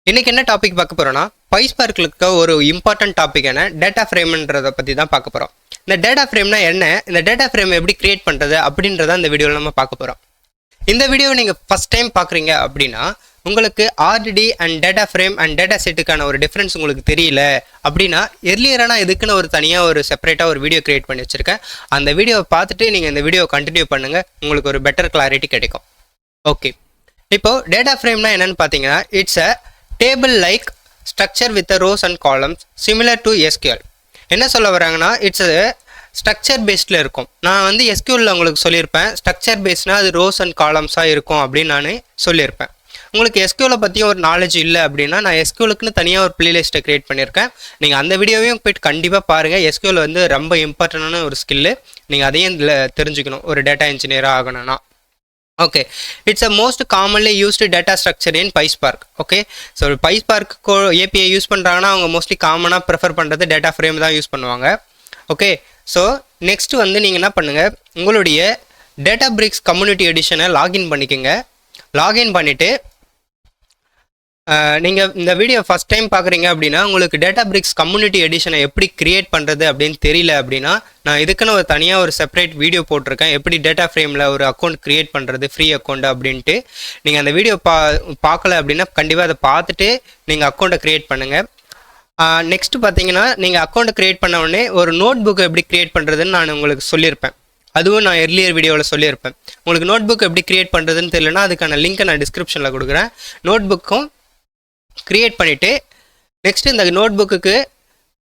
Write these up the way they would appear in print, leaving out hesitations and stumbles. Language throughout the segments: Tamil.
இன்னைக்கு என்ன டாபிக் பார்க்க போறோம்னா பைஸ்பார்க்ல இருக்க ஒரு இம்பார்ட்டன்ட் டாபிக்கான டேட்டா ஃப்ரேம்ன்றதை பற்றி தான் பார்க்க போகிறோம். இந்த டேட்டா ஃப்ரேம்னா என்ன, இந்த டேட்டா ஃப்ரேம் எப்படி கிரியேட் பண்ணுறது அப்படின்றத இந்த வீடியோவில் நம்ம பார்க்க போகிறோம். இந்த வீடியோவை நீங்கள் ஃபஸ்ட் டைம் பார்க்குறீங்க அப்படின்னா உங்களுக்கு RDD and data frame and data செட்டுக்கான ஒரு டிஃப்ரென்ஸ் உங்களுக்கு தெரியல அப்படின்னா எர்லியராக நான் இதுக்குன்னு ஒரு தனியாக ஒரு செப்பரேட்டாக ஒரு வீடியோ கிரியேட் பண்ணி வச்சுருக்கேன். அந்த வீடியோவை பார்த்துட்டு நீங்கள் இந்த வீடியோவை கண்டினியூ பண்ணுங்கள், உங்களுக்கு ஒரு பெட்டர் கிளாரிட்டி கிடைக்கும். ஓகே, இப்போது டேட்டா ஃப்ரேம்னா என்னென்னு பார்த்தீங்கன்னா it's a table like structure with rose and columns similar to SQL. என்ன சொல்ல வராங்கன்னா இட்ஸ் ஸ்ட்ரக்சர் பேஸ்டில் இருக்கும். நான் வந்து எஸ்கியூஎல்ல உங்களுக்கு சொல்லியிருப்பேன் ஸ்ட்ரக்சர் பேஸ்னால் அது ரோஸ் அண்ட் காலம்ஸாக இருக்கும் அப்படின்னு நான் சொல்லியிருப்பேன். உங்களுக்கு எஸ்கியூஎலை பற்றியும் ஒரு நாலேஜ் இல்லை அப்படின்னா நான் எஸ்கியூஎலுக்குன்னு தனியாக ஒரு பிளேலிஸ்ட்டை க்ரியேட் பண்ணியிருக்கேன். நீங்கள் அந்த வீடியோவையும் போய்ட்டு கண்டிப்பாக பாருங்கள். எஸ்கியூஎல் வந்து ரொம்ப இம்பார்ட்டண்டான ஒரு ஸ்கில்லு, நீங்கள் அதையும் இதில் தெரிஞ்சுக்கணும் ஒரு டேட்டா இன்ஜினியராக ஆகணும்னா. Okay, it's a most commonly used data structure in PySpark. Okay, so PySpark API use பண்ணுறாங்கன்னா அவங்க மோஸ்ட்லி காமனாக ப்ரிஃபர் பண்ணுறது டேட்டா ஃப்ரேம் தான் யூஸ் பண்ணுவாங்க. ஓகே, ஸோ நெக்ஸ்ட் வந்து நீங்கள் என்ன பண்ணுங்கள், உங்களுடைய டேட்டாபிரிக்ஸ் கம்யூனிட்டி எடிஷனை லாகின் பண்ணிக்கோங்க. லாகின் பண்ணிவிட்டு நீங்கள் இந்த வீடியோ ஃபஸ்ட் டைம் பார்க்குறீங்க அப்படின்னா உங்களுக்கு டேட்டாபிரிக்ஸ் கம்யூனிட்டி எடிஷனை எப்படி கிரியேட் பண்ணுறது அப்படின்னு தெரியல அப்படின்னா நான் இதுக்குன்னு ஒரு தனியாக ஒரு செப்பரேட் வீடியோ போட்டிருக்கேன், எப்படி டேட்டா ஃப்ரேமில் ஒரு அக்கௌண்ட் க்ரியேட் பண்ணுறது ஃப்ரீ அக்கௌண்ட் அப்படின்ட்டு. நீங்கள் அந்த வீடியோ பார்க்கல அப்படின்னா கண்டிப்பாக அதை பார்த்துட்டு நீங்கள் அக்கௌண்ட்டை க்ரியேட் பண்ணுங்கள். நெக்ஸ்ட்டு பார்த்தீங்கன்னா நீங்கள் அக்கௌண்ட்டை க்ரியேட் பண்ண உடனே ஒரு நோட் புக்கை எப்படி க்ரியேட் பண்ணுறதுன்னு நான் உங்களுக்கு சொல்லியிருப்பேன். அதுவும் நான் எர்லியர் வீடியோவில் சொல்லியிருப்பேன். உங்களுக்கு நோட் புக் எப்படி க்ரியேட் பண்ணுறதுன்னு தெரியலனா அதுக்கான லிங்க்கை நான் டிஸ்கிரிப்ஷனில் கொடுக்குறேன். நோட் புக்கும் க்ரியேட் பண்ணிவிட்டு நெக்ஸ்ட்டு இந்த நோட் புக்குக்கு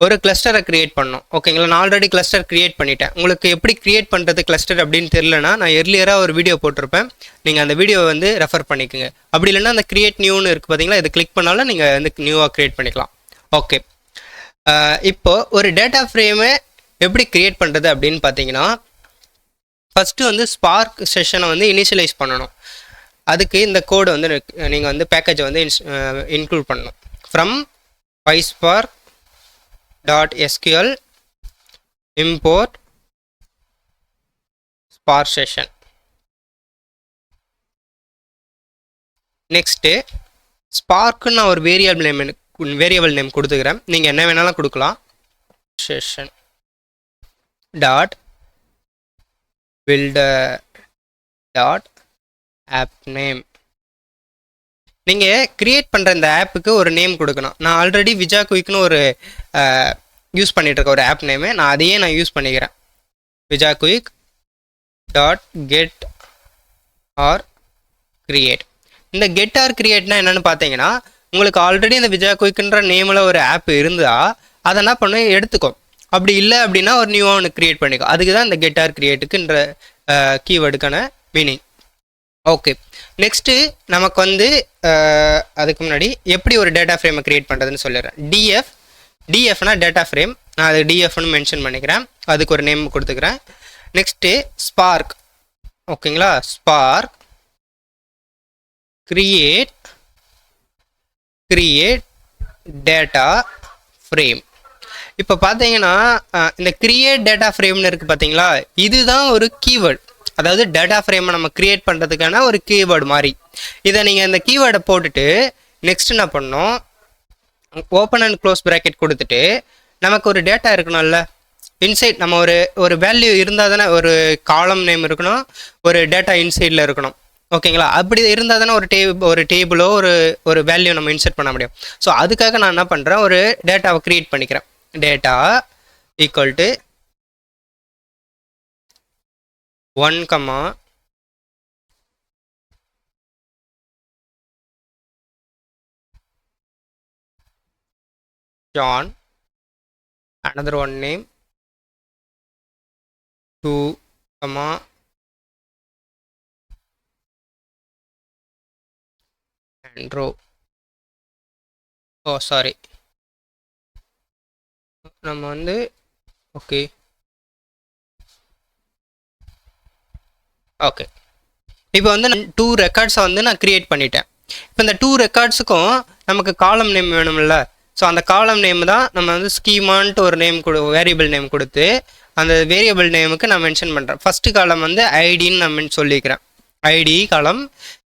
ஒரு கிளஸ்டரை க்ரியேட் பண்ணணும். ஓகேங்களா, நான் ஆல்ரெடி கிளஸ்டர் க்ரியேட் பண்ணிட்டேன். உங்களுக்கு எப்படி க்ரியேட் பண்ணுறது கிளஸ்டர் அப்படின்னு தெரியலனா நான் எர்லியராக ஒரு வீடியோ போட்டிருப்பேன், நீங்கள் அந்த வீடியோவை வந்து ரெஃபர் பண்ணிக்கோங்க. அப்படி இல்லைன்னா அந்த க்ரியேட் நியூன்னு இருக்குது பார்த்தீங்களா, இதை கிளிக் பண்ணாலும் நீங்கள் வந்து நியூவாக க்ரியேட் பண்ணிக்கலாம். ஓகே, இப்போது ஒரு டேட்டா ஃப்ரேமை எப்படி க்ரியேட் பண்ணுறது அப்படின்னு பார்த்தீங்கன்னா ஃபஸ்ட்டு வந்து ஸ்பார்க் செஷனை வந்து இனிஷியலைஸ் பண்ணணும். அதுக்கு இந்த கோடு வந்து நீங்கள் வந்து பேக்கேஜை வந்து இன்க்ளூட் பண்ணணும். From PySpark.sql import spark session. Next ஸ்பார்க்குன்னு நான் ஒரு வேரியபிள் நேம் கொடுத்துக்கிறேன், நீங்கள் என்ன வேணாலும் கொடுக்கலாம். Session dot builder dot app name. நீங்கள் க்ரியேட் பண்ணுற இந்த ஆப்புக்கு ஒரு நேம் கொடுக்கணும். நான் ஆல்ரெடி விஜா குயிக்னு ஒரு யூஸ் பண்ணிகிட்ருக்கேன் ஒரு ஆப் நேமு, நான் அதையே நான் யூஸ் பண்ணிக்கிறேன். விஜா quick dot get or create. இந்த கெட் ஆர் கிரியேட்னா என்னென்னு பார்த்தீங்கன்னா உங்களுக்கு ஆல்ரெடி இந்த விஜா குயிக்ன்ற நேமில் ஒரு ஆப் இருந்தால் அதை என்ன பண்ண எடுத்துக்கும். அப்படி இல்லை அப்படின்னா ஒரு நியூவாக ஒன்று க்ரியேட் பண்ணிக்கும். அதுக்கு தான் இந்த கெட் ஆர் கிரியேட்டுக்குன்ற கீவேர்டுக்கான மீனிங். ஓகே, நெக்ஸ்ட்டு நமக்கு வந்து அதுக்கு முன்னாடி எப்படி ஒரு டேட்டா ஃப்ரேமை க்ரியேட் பண்ணுறதுன்னு சொல்லிடுறேன். டிஎஃப்னா டேட்டா ஃப்ரேம், நான் அது டிஎஃப்னு மென்ஷன் பண்ணிக்கிறேன், அதுக்கு ஒரு நேம் கொடுத்துக்கிறேன். Next spark. ஓகேங்களா, ஸ்பார்க் கிரியேட் டேட்டா ஃப்ரேம். இப்போ பார்த்தீங்கன்னா இந்த கிரியேட் டேட்டா ஃப்ரேம்னு இருக்குது பார்த்தீங்களா, இதுதான் ஒரு கீவேர்டு. அதாவது டேட்டா ஃப்ரேமை நம்ம க்ரியேட் பண்ணுறதுக்கான ஒரு கீவேர்டு மாதிரி. இதை நீங்கள் இந்த கீவேர்டை போட்டுட்டு நெக்ஸ்ட் என்ன பண்ணணும், ஓப்பன் அண்ட் க்ளோஸ் ப்ராக்கெட் கொடுத்துட்டு நமக்கு ஒரு டேட்டா இருக்கணும்ல இன்சைட், நம்ம ஒரு வேல்யூ இருந்தால் தானே ஒரு காலம் நேம் இருக்கணும், ஒரு டேட்டா இன்சைடில் இருக்கணும். ஓகேங்களா, அப்படி இருந்தால் தானே ஒரு டேபிளோ ஒரு வேல்யூ நம்ம இன்சர்ட் பண்ண முடியும். ஸோ அதுக்காக நான் என்ன பண்ணுறேன், ஒரு டேட்டாவை க்ரியேட் பண்ணிக்கிறேன். Data equal to 1, John, another one name, 2, Andrew. Oh sorry, நம்ம வந்து ஓகே இப்போ வந்து 2 ரெக்கார்ட்ஸை வந்து நான் க்ரியேட் பண்ணிட்டேன். இப்போ இந்த 2 ரெக்கார்ட்ஸுக்கும் நமக்கு காலம் நேம் வேணும்ல, ஸோ அந்த காலம் நேம் தான் நம்ம வந்து ஸ்கீமான்ட்டு ஒரு நேம் வேரியபிள் நேம் கொடுத்து அந்த வேரியபிள் நேமுக்கு நான் மென்ஷன் பண்ணுறேன். ஃபஸ்ட்டு காலம் வந்து ஐடின்னு நான் சொல்லிக்கிறேன், ஐடி காலம்.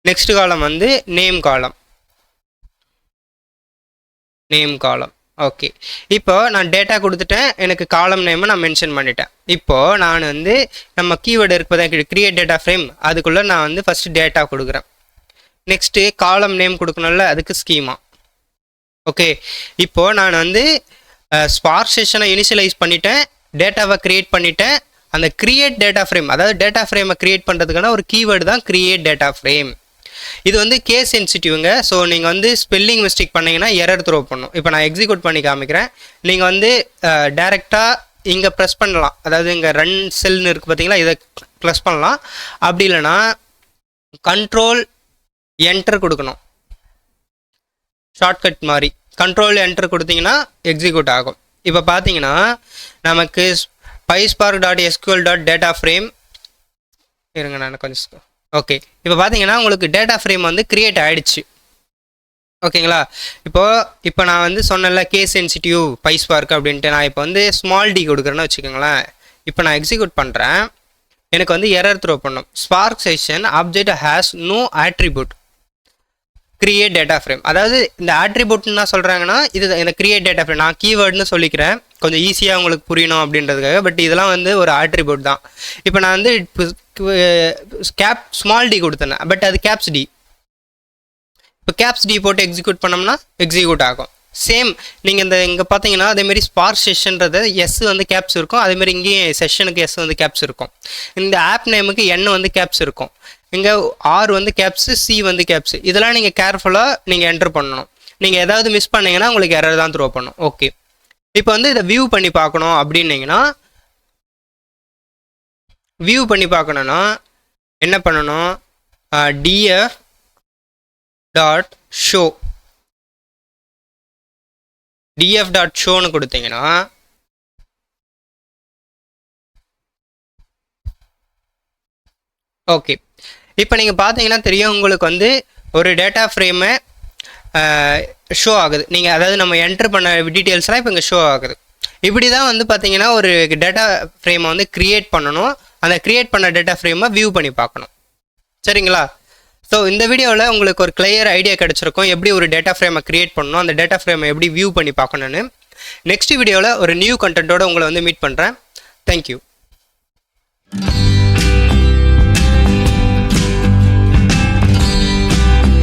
நெக்ஸ்ட் காலம் வந்து நேம் காலம். நேம் காலம். ஓகே, இப்போ நான் டேட்டா கொடுத்துட்டேன், எனக்கு காலம் நேமை நான் மென்ஷன் பண்ணிட்டேன். இப்போது நான் வந்து நம்ம கீவேர்டு இருப்பதான் கிரியேட் டேட்டா ஃப்ரேம், அதுக்குள்ளே நான் வந்து ஃபஸ்ட்டு டேட்டா கொடுக்குறேன். நெக்ஸ்ட்டு காலம் நேம் கொடுக்கணும்ல, அதுக்கு ஸ்கீமா. ஓகே, இப்போது நான் வந்து ஸ்பார்க் செஷனை இனிஷியலைஸ் பண்ணிட்டேன், டேட்டாவை க்ரியேட் பண்ணிட்டேன். அந்த க்ரியேட் டேட்டா ஃப்ரேம், அதாவது டேட்டா ஃப்ரேமை க்ரியேட் பண்ணுறதுக்கான ஒரு கீவேர்டு தான் க்ரியேட் டேட்டா ஃப்ரேம். இது வந்து கேஸ் சென்சிட்டிவ்ங்க. ஸோ நீங்கள் வந்து ஸ்பெல்லிங் மிஸ்டேக் பண்ணிங்கன்னா எரர் த்ரோ பண்ணும். இப்போ நான் எக்ஸிக்யூட் பண்ணி காமிக்கிறேன். நீங்கள் வந்து டேரெக்டாக இங்கே ப்ரெஸ் பண்ணலாம், அதாவது இங்கே ரன் செல்னு இருக்குது பார்த்தீங்களா, இதை ப்ரெஸ் பண்ணலாம். அப்படி இல்லைன்னா கண்ட்ரோல் என்டர் கொடுக்கணும், ஷார்ட்கட் மாதிரி கண்ட்ரோல் என்டர் கொடுத்தீங்கன்னா எக்ஸிக்யூட் ஆகும். இப்போ பார்த்தீங்கன்னா நமக்கு PySpark.SQL.data frame இருங்க, நான் கொஞ்சம் ஓகே. இப்போ பார்த்தீங்கன்னா உங்களுக்கு டேட்டா ஃப்ரேம் வந்து க்ரியேட் ஆகிடுச்சு. ஓகேங்களா? இப்போ நான் வந்து சொன்னல கேஸ் சென்சிட்டிவ் PySpark அப்படின்ட்டு, நான் இப்போ வந்து ஸ்மால் டி கொடுக்குறேன்னு வச்சுக்கோங்களேன். இப்போ நான் எக்ஸிக்யூட் பண்ணுறேன், எனக்கு வந்து எரர் த்ரோ பண்ணும். Spark session object has no attribute create data frame. அதாவது இந்த ஆட்ரிபியூட்னு என்ன சொல்கிறாங்கன்னா, இது இந்த கிரியேட் டேட்டா ஃப்ரேம் நான் கீவேர்டுன்னு சொல்லிக்கிறேன், கொஞ்சம் ஈஸியாக உங்களுக்கு புரியணும் அப்படின்றதுக்காக. பட் இதெல்லாம் வந்து ஒரு ஆட்ரிபியூட் தான். இப்போ நான் வந்து ஸ்மால் டி கொடுத்தேன், பட் அது கேப்ஸ் டி. இப்போ கேப்ஸ் டி போட்டு எக்ஸிக்யூட் பண்ணோம்னா எக்ஸிக்யூட் ஆகும். சேம் நீங்கள் இங்கே பார்த்தீங்கன்னா அதேமாரி ஸ்பார்க் செஷன்றது எஸ் வந்து கேப்ஸ் இருக்கும், அதேமாரி இங்கேயும் செஷனுக்கு எஸ் வந்து கேப்ஸ் இருக்கும். இந்த ஆப் நேமுக்கு என் வந்து கேப்ஸ் இருக்கும். இங்கே ஆர் வந்து கேப்ஸு, சி வந்து கேப்ஸு. இதெல்லாம் நீங்கள் கேர்ஃபுல்லாக நீங்கள் என்டர் பண்ணணும். நீங்கள் ஏதாவது மிஸ் பண்ணிங்கன்னா உங்களுக்கு எரர் தான் த்ரோ பண்ணும். ஓகே, இப்போ வந்து இதை வியூ பண்ணி பார்க்கணும் அப்படின்னீங்கன்னா, வியூ பண்ணி பார்க்கணுன்னா என்ன பண்ணணும், df.show df.showன்னு கொடுத்தீங்கன்னா ஓகே. இப்போ நீங்கள் பார்த்தீங்கன்னா தெரியும், உங்களுக்கு வந்து ஒரு டேட்டா ஃப்ரேமை ஷோ ஆகுது. நீங்கள் அதாவது நம்ம என்ட்ரு பண்ண டீட்டெயில்ஸ்லாம் இப்போ இங்கே ஷோ ஆகுது. இப்படி தான் வந்து பார்த்தீங்கன்னா ஒரு டேட்டா ஃப்ரேமை வந்து க்ரியேட் பண்ணணும். அந்த க்ரியேட் பண்ண டேட்டா ஃப்ரேமை வியூ பண்ணி பார்க்கணும். சரிங்களா? ஸோ இந்த வீடியோவில் உங்களுக்கு ஒரு கிளியர் ஐடியா கிடச்சிருக்கும், எப்படி ஒரு டேட்டா ஃப்ரேமை க்ரியேட் பண்ணணும், அந்த டேட்டா ஃப்ரேமை எப்படி வியூ பண்ணி பார்க்கணுன்னு. நெக்ஸ்ட் வீடியோவில் ஒரு நியூ கண்டென்ட்டோடு உங்களை வந்து மீட் பண்ணுறேன். தேங்க்யூ.